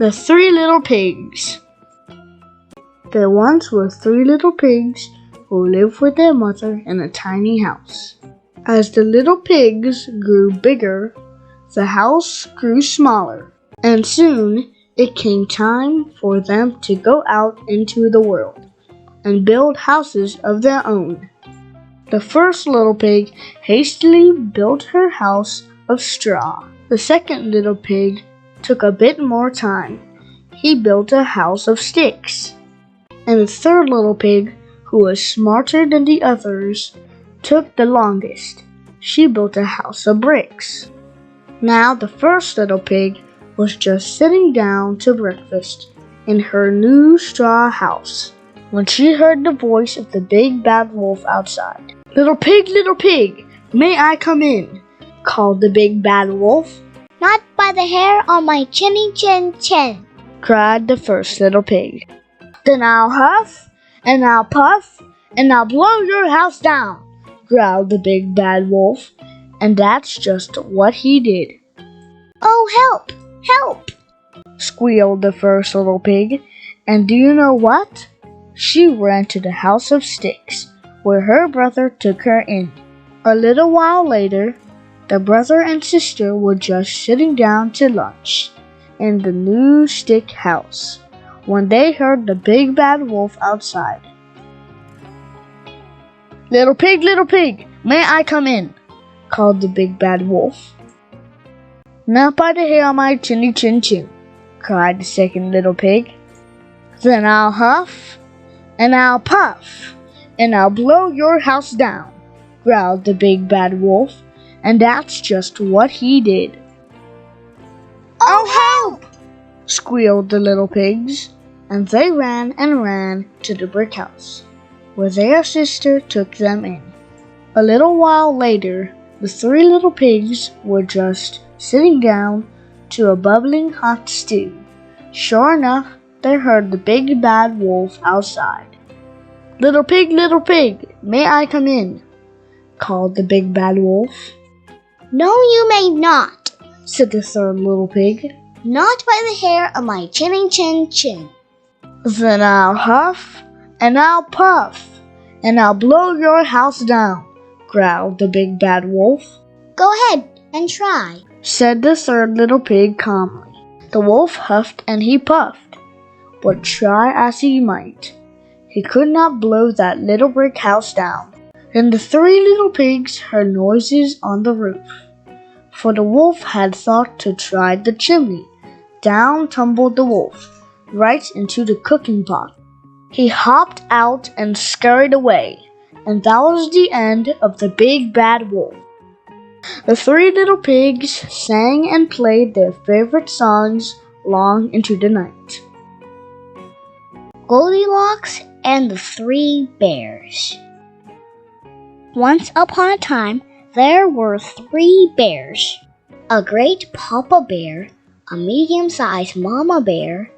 The Three Little Pigs. There once were 3 little pigs who lived with their mother in a tiny house. As the little pigs grew bigger, the house grew smaller, and soon it came time for them to go out into the world and build houses of their own. The first little pig hastily built her house of straw. The second little pig took a bit more time. He built a house of sticks. And the third little pig, who was smarter than the others, took the longest. She built a house of bricks. Now the first little pig was just sitting down to breakfast in her new straw house when she heard the voice of the big bad wolf outside. Little pig, may I come in?" called the big bad wolf. "Not by the hair on my chinny chin chin," cried the first little pig. "Then I'll huff, and I'll puff, and I'll blow your house down," growled the big bad wolf, and that's just what he did. "Oh, help! Help!" squealed the first little pig, and do you know what? She ran to the house of sticks, where her brother took her in. A little while later, the brother and sister were just sitting down to lunch in the new stick house when they heard the big bad wolf outside. Little pig, may I come in?" called the big bad wolf. "Not by the hair on my chinny chin chin," cried the second little pig. "Then I'll huff, and I'll puff, and I'll blow your house down," growled the big bad wolf, and that's just what he did. "Oh, help!" squealed the little pigs, and they ran and ran to the brick house, where their sister took them in. A little while later, the 3 little pigs were just sitting down to a bubbling hot stew. Sure enough, they heard the big bad wolf outside. Little pig, may I come in?" called the big bad wolf. "No, you may not," said the third little pig. "Not by the hair of my chinny chin chin." "Then I'll huff, and I'll puff, and I'll blow your house down," growled the big bad wolf. "Go ahead and try," said the third little pig calmly. The wolf huffed and he puffed, but try as he might, he could not blow that little brick house down. Then the 3 little pigs heard noises on the roof, for the wolf had thought to try the chimney. Down tumbled the wolf, right into the cooking pot. He hopped out and scurried away, and that was the end of the big bad wolf. The 3 little pigs sang and played their favorite songs long into the night. Goldilocks and the 3 Bears. Once upon a time, there were 3 bears. A great papa bear, a medium-sized mama bear,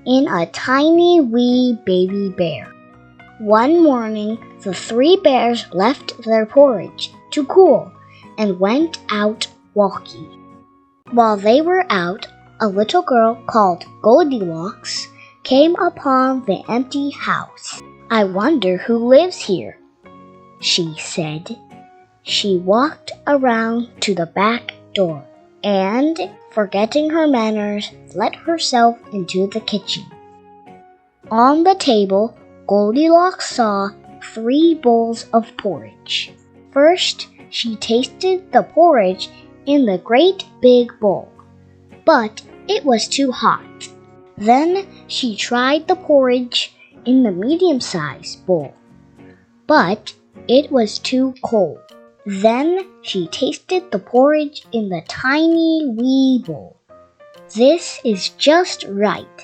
and a tiny wee baby bear. One morning, the 3 bears left their porridge to cool and went out walking. While they were out, a little girl called Goldilocks came upon the empty house. "I wonder who lives here," she said. She walked around to the back door and, forgetting her manners, let herself into the kitchen. On the table, Goldilocks saw 3 bowls of porridge. First, she tasted the porridge in the great big bowl, but it was too hot. Then she tried the porridge in the medium-sized bowl, but it was too cold. Then she tasted the porridge in the tiny wee bowl. "This is just right,"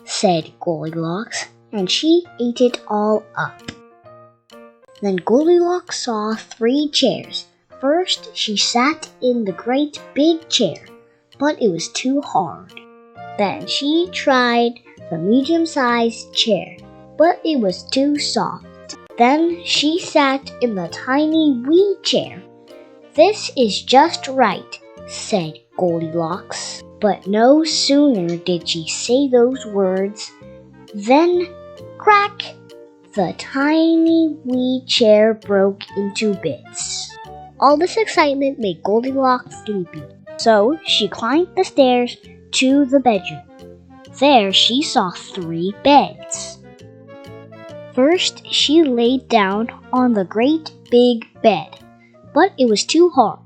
said Goldilocks, and she ate it all up. Then Goldilocks saw 3 chairs. First, she sat in the great big chair, but it was too hard. Then she tried the medium-sized chair, but it was too soft. Then she sat in the tiny wee chair. "This is just right," said Goldilocks. But no sooner did she say those words than crack! The tiny wee chair broke into bits. All this excitement made Goldilocks sleepy, so she climbed the stairs to the bedroom. There she saw 3 beds. First, she laid down on the great big bed, but it was too hard.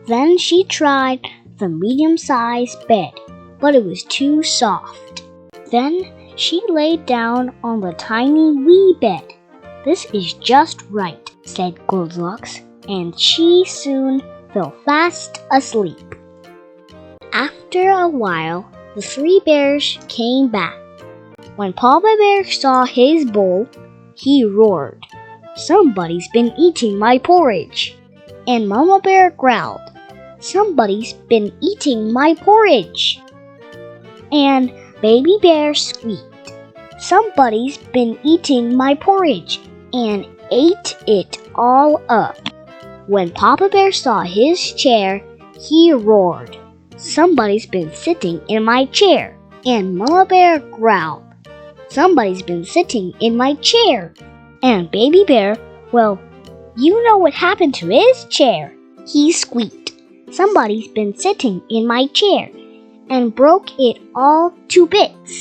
Then she tried the medium-sized bed, but it was too soft. Then she laid down on the tiny wee bed. "This is just right," said Goldilocks, and she soon fell fast asleep. After a while, the 3 bears came back. When Papa Bear saw his bowl, he roared, "Somebody's been eating my porridge!" And Mama Bear growled, "Somebody's been eating my porridge!" And Baby Bear squeaked, "Somebody's been eating my porridge," and ate it all up. When Papa Bear saw his chair, he roared, "Somebody's been sitting in my chair!" And Mama Bear growled, "Somebody's been sitting in my chair!" And Baby Bear, well, you know what happened to his chair. He squeaked, "Somebody's been sitting in my chair," and broke it all to bits.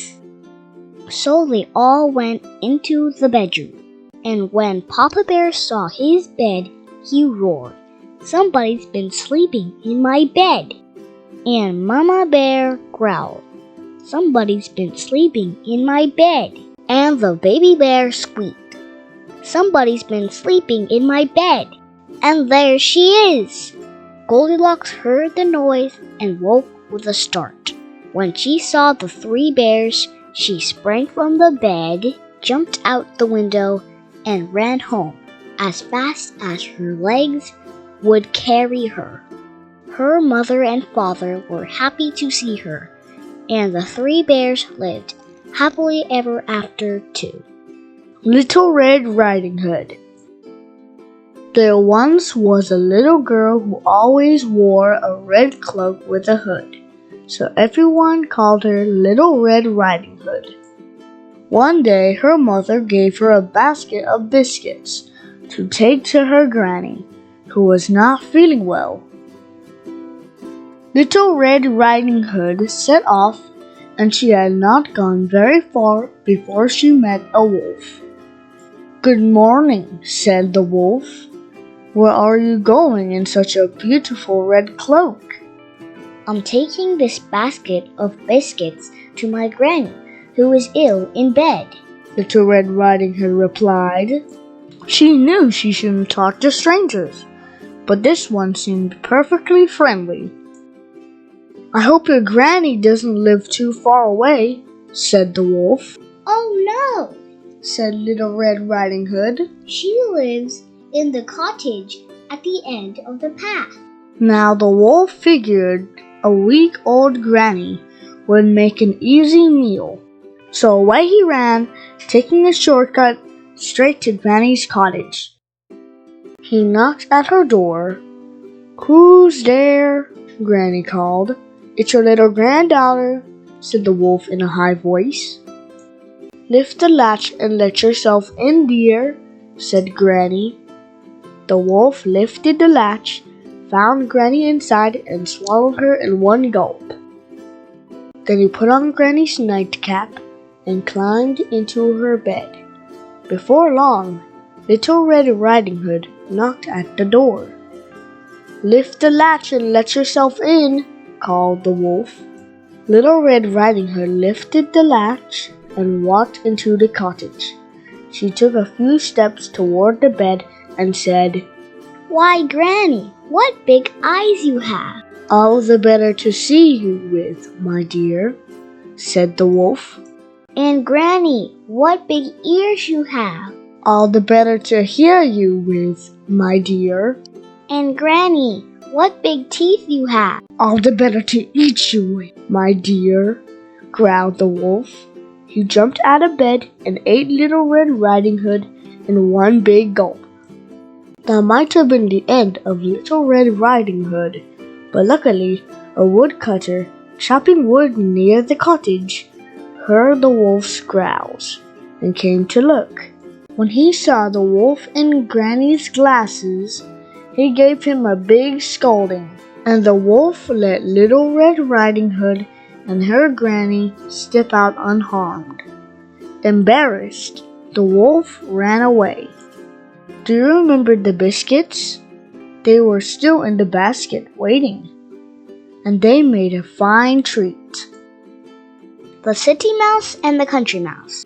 So they all went into the bedroom. And when Papa Bear saw his bed, he roared, "Somebody's been sleeping in my bed!" And Mama Bear growled, "Somebody's been sleeping in my bed!" And the Baby Bear squeaked, "Somebody's been sleeping in my bed!" And there she is! Goldilocks heard the noise and woke with a start. When she saw the 3 bears, she sprang from the bed, jumped out the window, and ran home as fast as her legs would carry her. Her mother and father were happy to see her, and the 3 bears lived happily ever after too. Little Red Riding Hood. There once was a little girl who always wore a red cloak with a hood, so everyone called her Little Red Riding Hood. One day her mother gave her a basket of biscuits to take to her granny, who was not feeling well. Little Red Riding Hood set off, and she had not gone very far before she met a wolf. "Good morning," said the wolf. "Where are you going in such a beautiful red cloak?" "I'm taking this basket of biscuits to my granny, who is ill in bed," Little Red Riding Hood replied. She knew she shouldn't talk to strangers, but this one seemed perfectly friendly. "I hope your granny doesn't live too far away," said the wolf. "Oh no," said Little Red Riding Hood. "She lives in the cottage at the end of the path." Now the wolf figured a week-old granny would make an easy meal, so away he ran, taking a shortcut straight to Granny's cottage. He knocked at her door. "Who's there?" Granny called. "It's your little granddaughter," said the wolf in a high voice. "Lift the latch and let yourself in, dear," said Granny. The wolf lifted the latch, found Granny inside, and swallowed her in one gulp. Then he put on Granny's nightcap and climbed into her bed. Before long, Little Red Riding Hood knocked at the door. "Lift the latch and let yourself in," called the wolf. Little Red Riding Hood lifted the latch and walked into the cottage. She took a few steps toward the bed and said, "Why, Granny, what big eyes you have!" "All the better to see you with, my dear," said the wolf. "And Granny, what big ears you have!" "All the better to hear you with, my dear." "And Granny, what big teeth you have!" "All the better to eat you with, my dear," growled the wolf. He jumped out of bed and ate Little Red Riding Hood in one big gulp. That might have been the end of Little Red Riding Hood, but luckily a woodcutter chopping wood near the cottage, heard the wolf's growls and came to look. When he saw the wolf in Granny's glasses, he gave him a big scolding, and the wolf let Little Red Riding Hood and her granny step out unharmed. Embarrassed, the wolf ran away. Do you remember the biscuits? They were still in the basket waiting, and they made a fine treat. The City Mouse and the Country Mouse.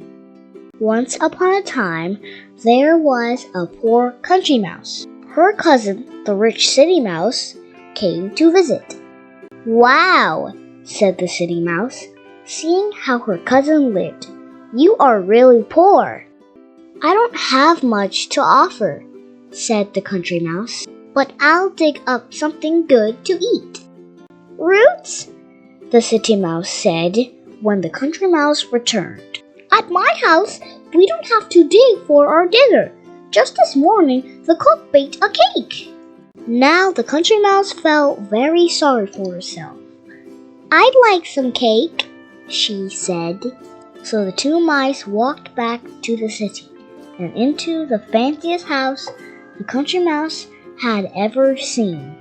Once upon a time, there was a poor country mouse. Her cousin, the rich city mouse, came to visit. "Wow," said the city mouse, seeing how her cousin lived. "You are really poor." "I don't have much to offer," said the country mouse, "but I'll dig up something good to eat." "Roots?" the city mouse said when the country mouse returned. "At my house, we don't have to dig for our dinner. Just this morning, the cook baked a cake." Now the country mouse felt very sorry for herself. "I'd like some cake," she said. So the two mice walked back to the city and into the fanciest house the country mouse had ever seen.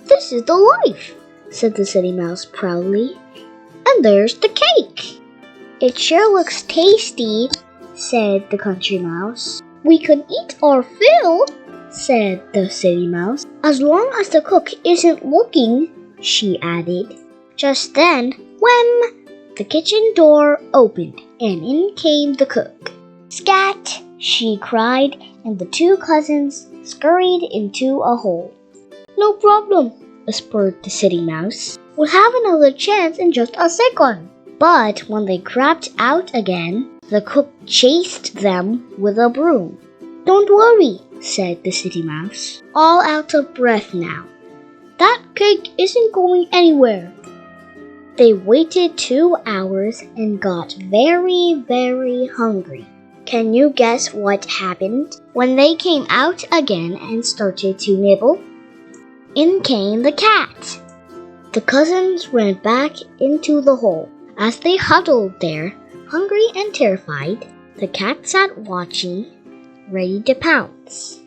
"This is the life," said the city mouse proudly. "And there's the cake." "It sure looks tasty," said the country mouse. "We can eat our fill," said the city mouse. "As long as the cook isn't looking," she added. Just then, wham! The kitchen door opened, and in came the cook. "Scat!" she cried, and the two cousins scurried into a hole. "No problem," whispered the city mouse. "We'll have another chance in just a second." But when they crept out again, the cook chased them with a broom. "Don't worry," said the city mouse, all out of breath now. "That cake isn't going anywhere." They waited 2 hours and got very, very hungry. Can you guess what happened when they came out again and started to nibble? In came the cat. The cousins ran back into the hole. As they huddled there, hungry and terrified, the cat sat watching, ready to pounce.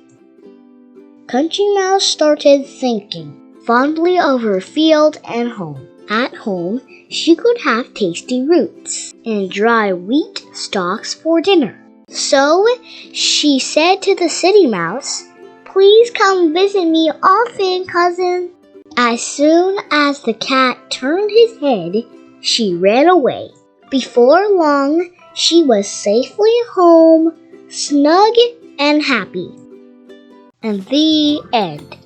Country Mouse started thinking fondly of her field and home. At home, she could have tasty roots and dry wheat stalks for dinner. So she said to the city mouse, "Please come visit me often, cousin." As soon as the cat turned his head, she ran away. Before long, she was safely home, snug and happy. And the end.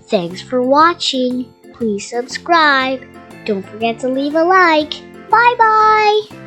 Thanks for watching. Please subscribe. Don't forget to leave a like. Bye-bye.